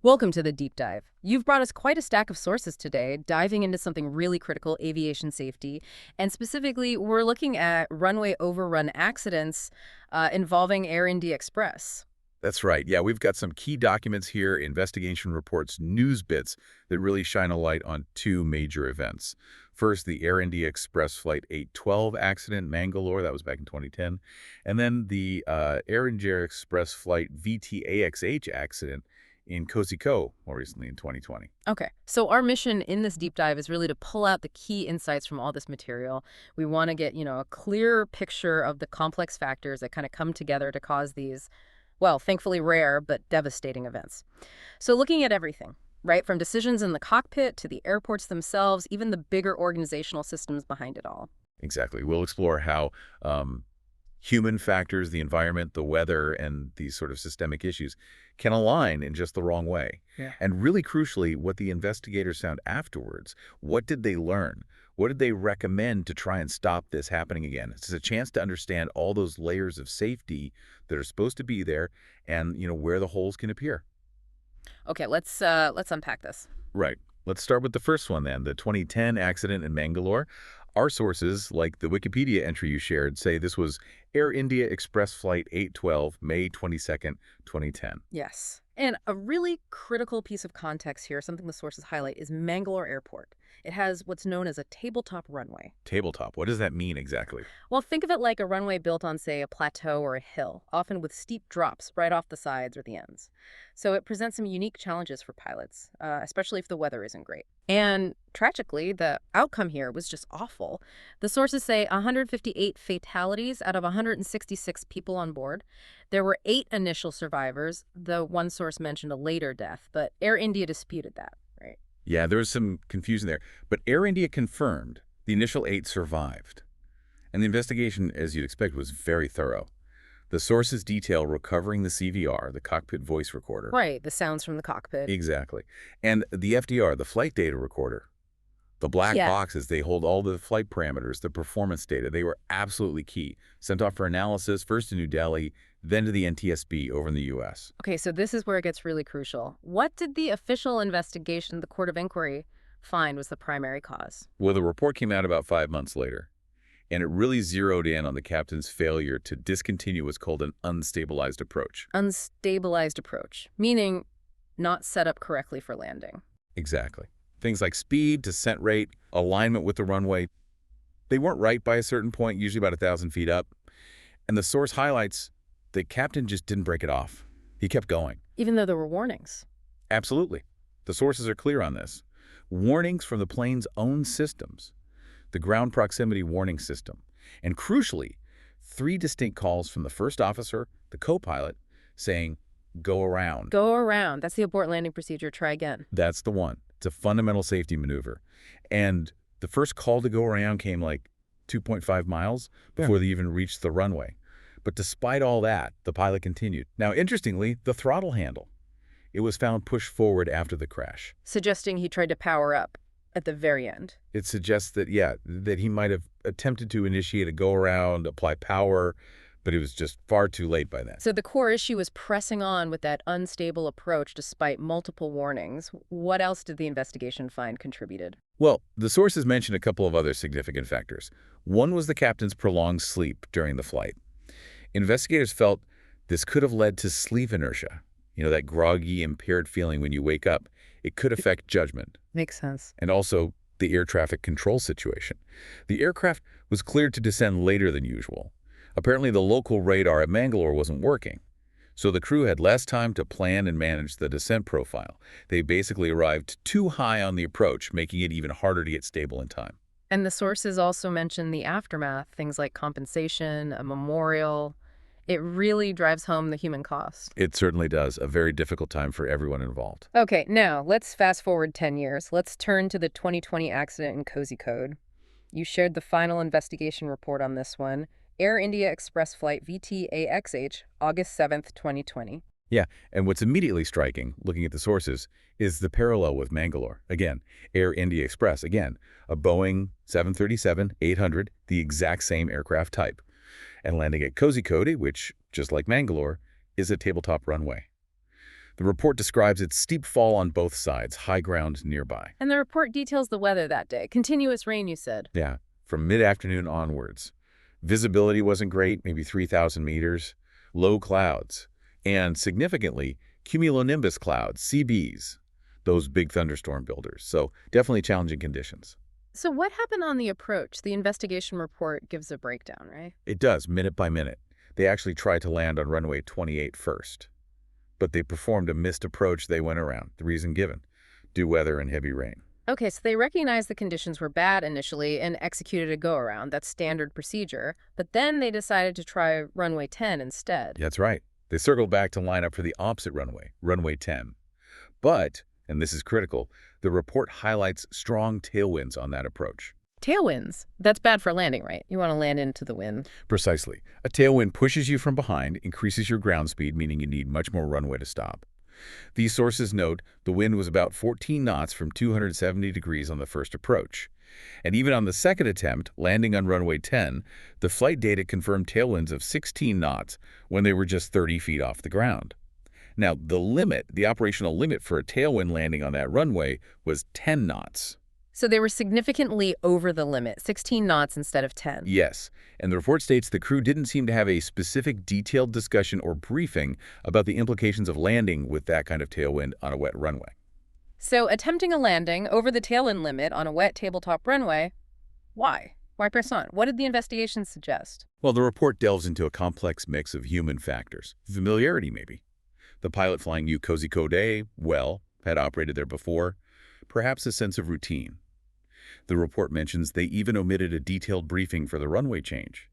Welcome to the deep dive. You've brought us quite a stack of sources today, diving into something really critical, aviation safety. And specifically, we're looking at runway overrun accidents involving Air India Express. That's right. Yeah, we've got some key documents here, investigation reports, news bits that really shine a light on two major events. First, the Air India Express Flight 812 accident in Mangalore, that was back in 2010. And then the Air India Express Flight vt-axh accident in Kozhikode more recently in 2020. Okay, so our mission in this deep dive is really to pull out the key insights from all this material. We want to get, a clear picture of the complex factors that kind of come together to cause these, well, thankfully rare but devastating events. So looking at everything, right, from decisions in the cockpit to the airports themselves, even the bigger organizational systems behind it all. Exactly. We'll explore how human factors, the environment, the weather, and these sort of systemic issues can align in just the wrong way. Yeah. And really crucially, what the investigators found afterwards. What did they learn? What did they recommend to try and stop this happening again? It's a chance to understand all those layers of safety that are supposed to be there and, where the holes can appear. Okay, let's unpack this. Right. Let's start with the first one then, the 2010 accident in Mangalore. Our sources, like the Wikipedia entry you shared, say this was Air India Express Flight 812, May 22nd, 2010. Yes. And a really critical piece of context here, something the sources highlight, is Mangalore Airport. It has what's known as a tabletop runway. Tabletop, what does that mean exactly? Well, think of it like a runway built on, say, a plateau or a hill, often with steep drops right off the sides or the ends. So it presents some unique challenges for pilots, especially if the weather isn't great. And tragically, the outcome here was just awful. The sources say 158 fatalities out of 166 people on board. There were 8 initial survivors, though one source mentioned a later death, but Air India disputed that, right? Yeah, there was some confusion there. But Air India confirmed the initial 8 survived. And the investigation, as you'd expect, was very thorough. The sources detail recovering the CVR, the cockpit voice recorder. Right, the sounds from the cockpit. Exactly. And the FDR, the flight data recorder. The black Yeah. boxes, they hold all the flight parameters, the performance data. They were absolutely key. Sent off for analysis, first to New Delhi, then to the NTSB over in the U.S. Okay, so this is where it gets really crucial. What did the official investigation, the Court of Inquiry, find was the primary cause? Well, the report came out about 5 months later, and it really zeroed in on the captain's failure to discontinue what's called an unstabilized approach. Unstabilized approach, meaning not set up correctly for landing. Exactly. Things like speed, descent rate, alignment with the runway, they weren't right by a certain point, usually about 1,000 feet up. And the source highlights the captain just didn't break it off. He kept going. Even though there were warnings. Absolutely. The sources are clear on this. Warnings from the plane's own systems, the ground proximity warning system, and crucially, 3 distinct calls from the first officer, the co-pilot, saying, go around. Go around. That's the abort landing procedure. Try again. That's the one. It's a fundamental safety maneuver. And the first call to go around came like 2.5 miles before they even reached the runway. But despite all that, the pilot continued. Now, interestingly, the throttle handle, it was found pushed forward after the crash. Suggesting he tried to power up at the very end. It suggests that, that he might have attempted to initiate a go-around, apply power, but it was just far too late by then. So the core issue was pressing on with that unstable approach despite multiple warnings. What else did the investigation find contributed? Well, the sources mentioned a couple of other significant factors. One was the captain's prolonged sleep during the flight. Investigators felt this could have led to sleep inertia, that groggy, impaired feeling when you wake up. It could affect judgment. Makes sense. And also the air traffic control situation. The aircraft was cleared to descend later than usual. Apparently, the local radar at Mangalore wasn't working, so the crew had less time to plan and manage the descent profile. They basically arrived too high on the approach, making it even harder to get stable in time. And the sources also mention the aftermath, things like compensation, a memorial. It really drives home the human cost. It certainly does. A very difficult time for everyone involved. Okay, now let's fast forward 10 years. Let's turn to the 2020 accident in Kozhikode. You shared the final investigation report on this one. Air India Express Flight vt-axh, August 7th, 2020. Yeah, and what's immediately striking, looking at the sources, is the parallel with Mangalore. Again, Air India Express, again, a Boeing 737-800, the exact same aircraft type. And landing at Kozhikode, which, just like Mangalore, is a tabletop runway. The report describes its steep fall on both sides, high ground nearby. And the report details the weather that day. Continuous rain, you said. Yeah, from mid-afternoon onwards. Visibility wasn't great, maybe 3,000 meters, low clouds, and significantly, cumulonimbus clouds, CBs, those big thunderstorm builders. So definitely challenging conditions. So what happened on the approach? The investigation report gives a breakdown, right? It does, minute by minute. They actually tried to land on runway 28 first, but they performed a missed approach they went around, the reason given, due weather and heavy rain. Okay, so they recognized the conditions were bad initially and executed a go-around. That's standard procedure. But then they decided to try runway 10 instead. That's right. They circled back to line up for the opposite runway, runway 10. But, and this is critical, the report highlights strong tailwinds on that approach. Tailwinds. That's bad for landing, right? You want to land into the wind. Precisely. A tailwind pushes you from behind, increases your ground speed, meaning you need much more runway to stop. These sources note the wind was about 14 knots from 270 degrees on the first approach. And even on the second attempt, landing on runway 10, the flight data confirmed tailwinds of 16 knots when they were just 30 feet off the ground. Now, the operational limit for a tailwind landing on that runway was 10 knots. So they were significantly over the limit, 16 knots instead of 10. Yes, and the report states the crew didn't seem to have a specific detailed discussion or briefing about the implications of landing with that kind of tailwind on a wet runway. So attempting a landing over the tailwind limit on a wet tabletop runway, why? Why press on? What did the investigation suggest? Well, the report delves into a complex mix of human factors. Familiarity, maybe. The pilot flying kozhikode, had operated there before. Perhaps a sense of routine. The report mentions they even omitted a detailed briefing for the runway change.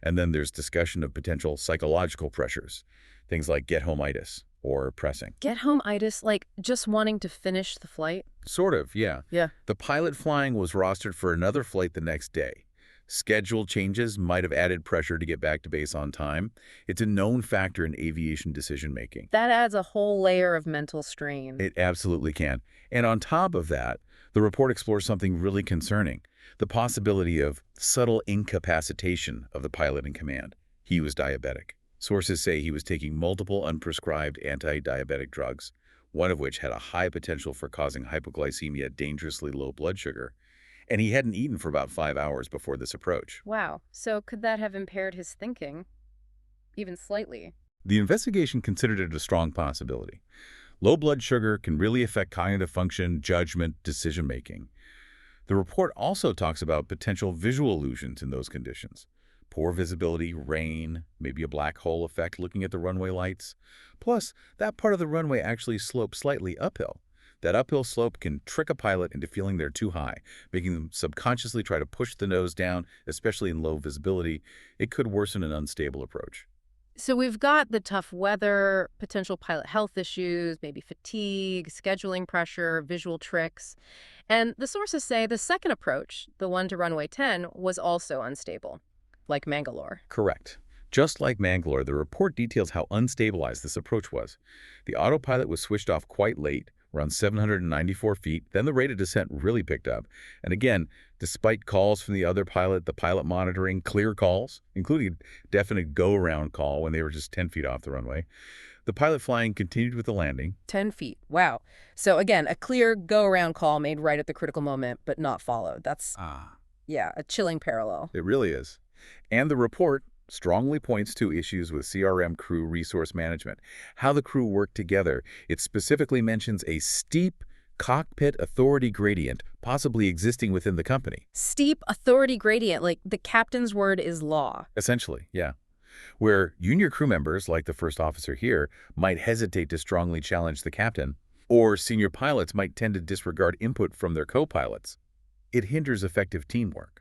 And then there's discussion of potential psychological pressures, things like get-home-itis or pressing. Get-home-itis, like just wanting to finish the flight? Sort of, yeah. Yeah. The pilot flying was rostered for another flight the next day. Schedule changes might have added pressure to get back to base on time. It's a known factor in aviation decision-making. That adds a whole layer of mental strain. It absolutely can. And on top of that, the report explores something really concerning, the possibility of subtle incapacitation of the pilot in command. He was diabetic. Sources say he was taking multiple unprescribed anti-diabetic drugs, one of which had a high potential for causing hypoglycemia, dangerously low blood sugar, and he hadn't eaten for about 5 hours before this approach. Wow. So could that have impaired his thinking? Even slightly? The investigation considered it a strong possibility. Low blood sugar can really affect cognitive function, judgment, decision-making. The report also talks about potential visual illusions in those conditions. Poor visibility, rain, maybe a black hole effect looking at the runway lights. Plus, that part of the runway actually slopes slightly uphill. That uphill slope can trick a pilot into feeling they're too high, making them subconsciously try to push the nose down, especially in low visibility. It could worsen an unstable approach. So we've got the tough weather, potential pilot health issues, maybe fatigue, scheduling pressure, visual tricks. And the sources say the second approach, the one to runway 10, was also unstable, like Mangalore. Correct. Just like Mangalore, the report details how unstabilized this approach was. The autopilot was switched off quite late, around 794 feet. Then the rate of descent really picked up. And again, despite calls from the other pilot, the pilot monitoring clear calls, including a definite go-around call when they were just 10 feet off the runway, the pilot flying continued with the landing. 10 feet. Wow. So again, a clear go-around call made right at the critical moment, but not followed. That's, yeah, a chilling parallel. It really is. And the report strongly points to issues with CRM crew resource management, how the crew worked together. It specifically mentions a steep cockpit authority gradient possibly existing within the company. Steep authority gradient, like the captain's word is law. Essentially, yeah. Where junior crew members, like the first officer here, might hesitate to strongly challenge the captain, or senior pilots might tend to disregard input from their co-pilots. It hinders effective teamwork.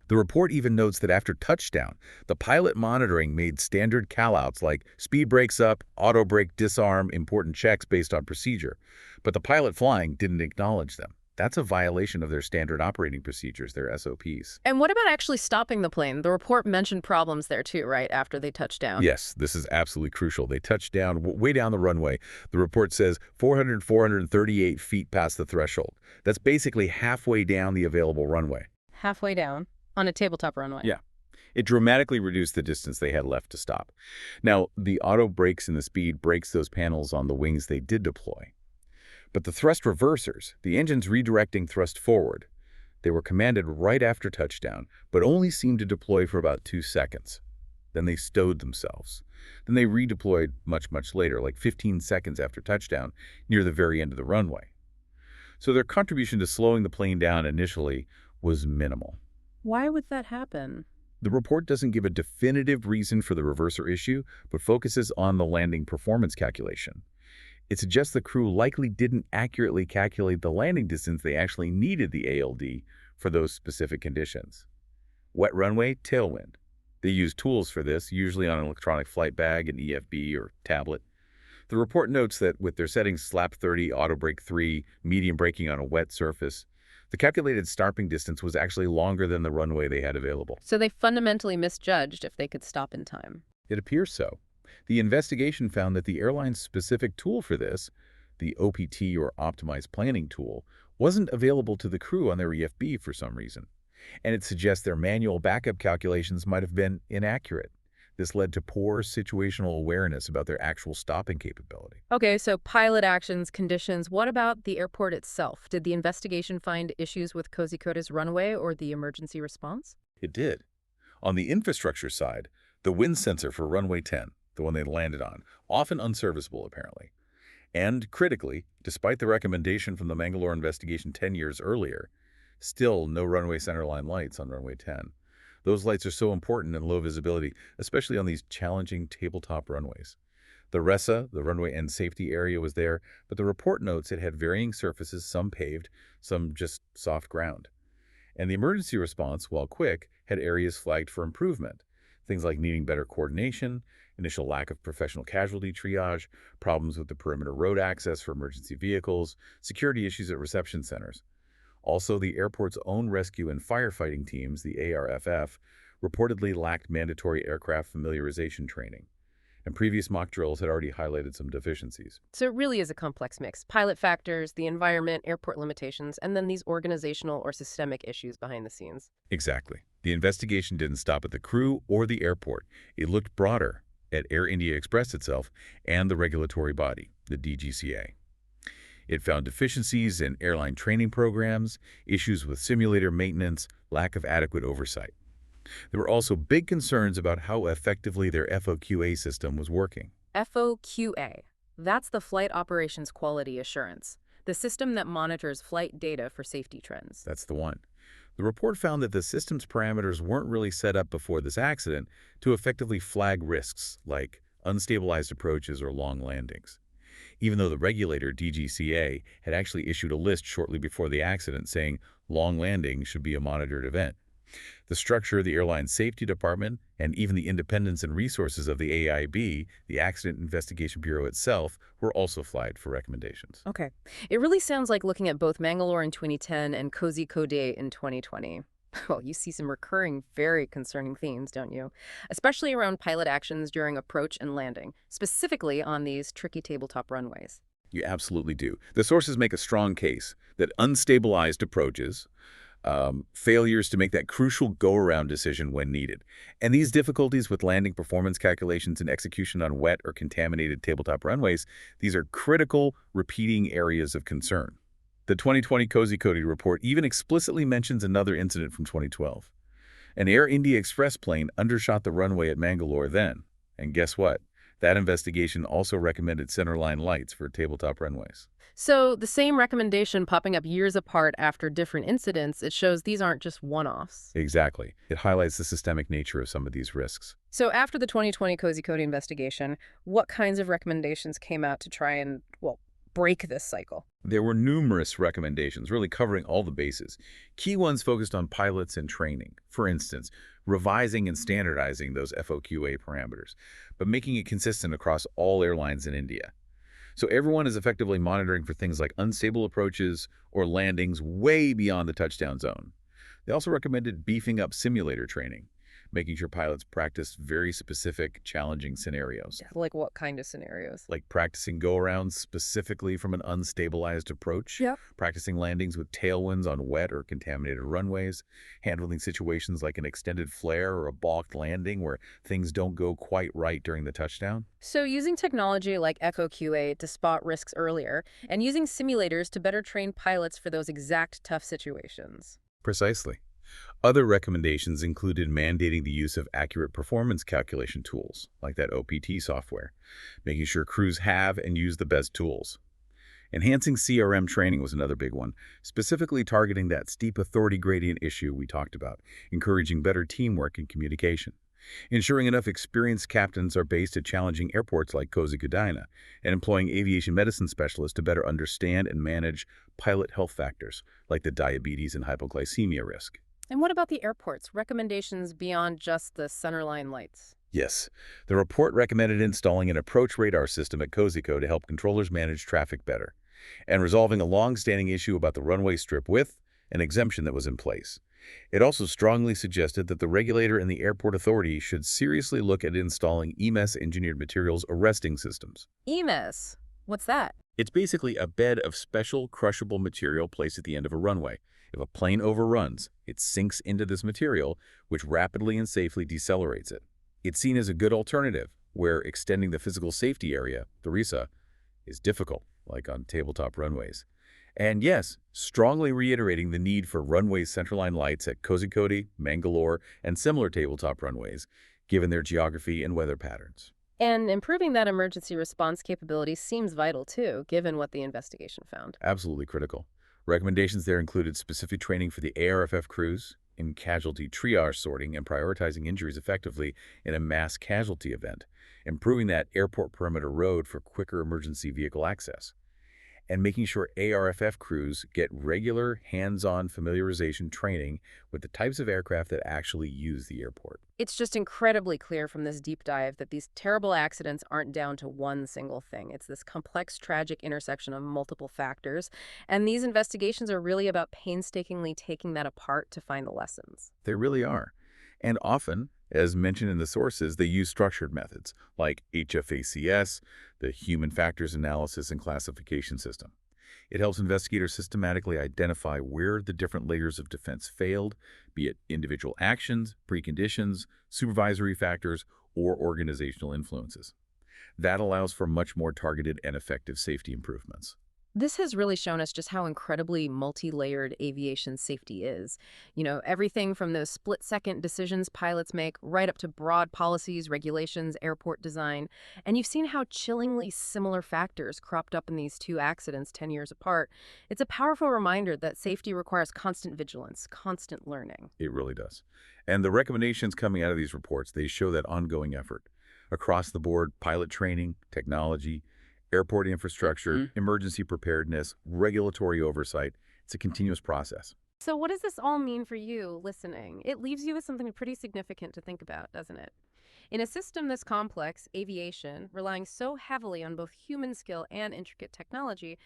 The report even notes that after touchdown, the pilot monitoring made standard callouts like speed brakes up, auto brake disarm, important checks based on procedure. But the pilot flying didn't acknowledge them. That's a violation of their standard operating procedures, their SOPs. And what about actually stopping the plane? The report mentioned problems there too, right, after they touched down? Yes, this is absolutely crucial. They touched down way down the runway. The report says 438 feet past the threshold. That's basically halfway down the available runway. Halfway down on a tabletop runway. Yeah. It dramatically reduced the distance they had left to stop. Now, the auto brakes and the speed breaks those panels on the wings they did deploy. But the thrust reversers, the engines redirecting thrust forward, they were commanded right after touchdown, but only seemed to deploy for about 2 seconds. Then they stowed themselves. Then they redeployed much later, like 15 seconds after touchdown, near the very end of the runway. So their contribution to slowing the plane down initially was minimal. Why would that happen? The report doesn't give a definitive reason for the reverser issue, but focuses on the landing performance calculation. It suggests the crew likely didn't accurately calculate the landing distance they actually needed the ALD for those specific conditions. Wet runway, tailwind. They use tools for this, usually on an electronic flight bag, an EFB, or tablet. The report notes that with their settings SLAP 30, auto brake 3, medium braking on a wet surface, the calculated starting distance was actually longer than the runway they had available. So they fundamentally misjudged if they could stop in time. It appears so. The investigation found that the airline's specific tool for this, the OPT or Optimized Planning Tool, wasn't available to the crew on their EFB for some reason. And it suggests their manual backup calculations might have been inaccurate. This led to poor situational awareness about their actual stopping capability. Okay, so pilot actions, conditions. What about the airport itself? Did the investigation find issues with kozhikode's runway or the emergency response? It did. On the infrastructure side, the wind sensor for runway 10, the one they landed on, often unserviceable apparently. And critically, despite the recommendation from the Mangalore investigation 10 years earlier, still no runway centerline lights on runway 10. Those lights are so important in low visibility, especially on these challenging tabletop runways. The RESA, the runway end safety area, was there, but the report notes it had varying surfaces, some paved, some just soft ground. And the emergency response, while quick, had areas flagged for improvement. Things like needing better coordination, initial lack of professional casualty triage, problems with the perimeter road access for emergency vehicles, security issues at reception centers. Also, the airport's own rescue and firefighting teams, the ARFF, reportedly lacked mandatory aircraft familiarization training, and previous mock drills had already highlighted some deficiencies. So it really is a complex mix. Pilot factors, the environment, airport limitations, and then these organizational or systemic issues behind the scenes. Exactly. The investigation didn't stop at the crew or the airport. It looked broader at Air India Express itself and the regulatory body, the DGCA. It found deficiencies in airline training programs, issues with simulator maintenance, lack of adequate oversight. There were also big concerns about how effectively their FOQA system was working. FOQA. That's the Flight Operations Quality Assurance, the system that monitors flight data for safety trends. That's the one. The report found that the system's parameters weren't really set up before this accident to effectively flag risks like unstabilized approaches or long landings, even though the regulator, DGCA, had actually issued a list shortly before the accident saying long landing should be a monitored event. The structure of the airline's safety department and even the independence and resources of the AIB, the Accident Investigation Bureau itself, were also flagged for recommendations. Okay. It really sounds like looking at both Mangalore in 2010 and kozhikode in 2020. Well, you see some recurring, very concerning themes, don't you? Especially around pilot actions during approach and landing, specifically on these tricky tabletop runways. You absolutely do. The sources make a strong case that unstabilized approaches, failures to make that crucial go-around decision when needed, and these difficulties with landing performance calculations and execution on wet or contaminated tabletop runways, these are critical, repeating areas of concern. The 2020 kozhikode report even explicitly mentions another incident from 2012. An Air India Express plane undershot the runway at Mangalore then, and guess what? That investigation also recommended centerline lights for tabletop runways. So the same recommendation popping up years apart after different incidents, it shows these aren't just one-offs. Exactly. It highlights the systemic nature of some of these risks. So after the 2020 kozhikode investigation, what kinds of recommendations came out to try and, well, break this cycle? There were numerous recommendations, really covering all the bases. Key ones focused on pilots and training. For instance, revising and standardizing those FOQA parameters, but making it consistent across all airlines in India. So everyone is effectively monitoring for things like unstable approaches or landings way beyond the touchdown zone. They also recommended beefing up simulator training, making sure pilots practice very specific, challenging scenarios, Like what kind of scenarios? like practicing go-arounds specifically from an unstabilized approach, Yep. practicing landings with tailwinds on wet or contaminated runways, handling situations like an extended flare or a balked landing where things don't go quite right during the touchdown. So using technology like Echo QA to spot risks earlier and using simulators to better train pilots for those exact tough situations. Precisely. Other recommendations included mandating the use of accurate performance calculation tools, like that OPT software, making sure crews have and use the best tools. Enhancing CRM training was another big one, specifically targeting that steep authority gradient issue we talked about, encouraging better teamwork and communication. Ensuring enough experienced captains are based at challenging airports like kozhikode, and employing aviation medicine specialists to better understand and manage pilot health factors, like the diabetes and hypoglycemia risk. And what about the airports? Recommendations beyond just the centerline lights? Yes, the report recommended installing an approach radar system at Kozhikode to help controllers manage traffic better, and resolving a long-standing issue about the runway strip width, an exemption that was in place. It also strongly suggested that the regulator and the airport authority should seriously look at installing EMS-engineered materials arresting systems. EMS. What's that? It's basically a bed of special crushable material placed at the end of a runway. If a plane overruns, it sinks into this material, which rapidly and safely decelerates it. It's seen as a good alternative, where extending the physical safety area, the RISA, is difficult, like on tabletop runways. And yes, strongly reiterating the need for runway centerline lights at Kozhikode, Mangalore, and similar tabletop runways, given their geography and weather patterns. And improving that emergency response capability seems vital too, given what the investigation found. Absolutely critical. Recommendations there included specific training for the ARFF crews in casualty triage sorting and prioritizing injuries effectively in a mass casualty event, improving that airport perimeter road for quicker emergency vehicle access, and making sure ARFF crews get regular hands-on familiarization training with the types of aircraft that actually use the airport. It's just incredibly clear from this deep dive that these terrible accidents aren't down to one single thing. It's this complex, tragic intersection of multiple factors, and these investigations are really about painstakingly taking that apart to find the lessons. They really are. And often, as mentioned in the sources, they use structured methods like HFACS, the Human Factors Analysis and Classification System. It helps investigators systematically identify where the different layers of defense failed, be it individual actions, preconditions, supervisory factors, or organizational influences. That allows for much more targeted and effective safety improvements. This has really shown us just how incredibly multi-layered aviation safety is. Everything from those split-second decisions pilots make right up to broad policies, regulations, airport design. And you've seen how chillingly similar factors cropped up in these two accidents 10 years apart. It's a powerful reminder that safety requires constant vigilance, constant learning. It really does. And the recommendations coming out of these reports, they show that ongoing effort. Across the board, pilot training, technology, airport infrastructure, emergency preparedness, regulatory oversight. It's a continuous process. So what does this all mean for you listening? It leaves you with something pretty significant to think about, doesn't it? In a system this complex, aviation, relying so heavily on both human skill and intricate technology,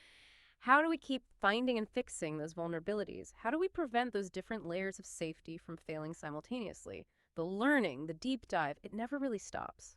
how do we keep finding and fixing those vulnerabilities? How do we prevent those different layers of safety from failing simultaneously? The learning, the deep dive, it never really stops.